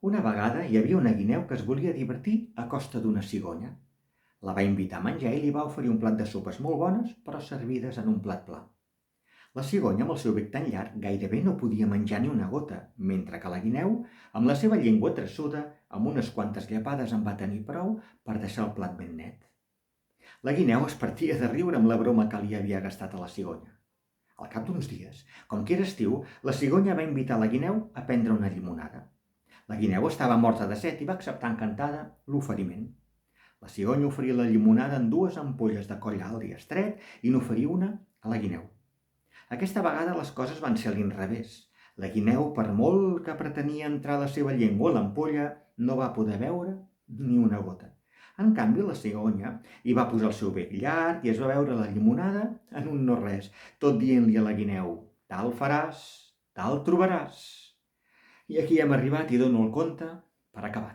Una vegada hi havia una guineu que es volia divertir a costa d'una cigonya. La va invitar a menjar i li va oferir un plat de sopes molt bones, però servides en un plat pla. La cigonya, amb el seu bec tan llarg, gairebé no podia menjar ni una gota, mentre que la guineu, amb la seva llengua tressuda, amb unes quantes llepades en va tenir prou per deixar el plat ben net. La guineu es partia de riure amb la broma que li havia gastat a la cigonya. Al cap d'uns dies, com que era estiu, la cigonya va invitar la guineu a prendre una llimonada. La guineu estava morta de set i va acceptar encantada l'oferiment. La cigonya oferia la llimonada en dues ampolles de coll alt i estret i n'oferia una a la guineu. Aquesta vegada les coses van ser a l'inrevés. La guineu, per molt que pretenia entrar la seva llengua a l'ampolla, no va poder beure ni una gota. En canvi, la cigonya hi va posar el seu bec llarg i es va beure la llimonada en un no-res, tot dient-li a la guineu: «Tal faràs, tal trobaràs». I aquí hem arribat i dono el conte per acabar.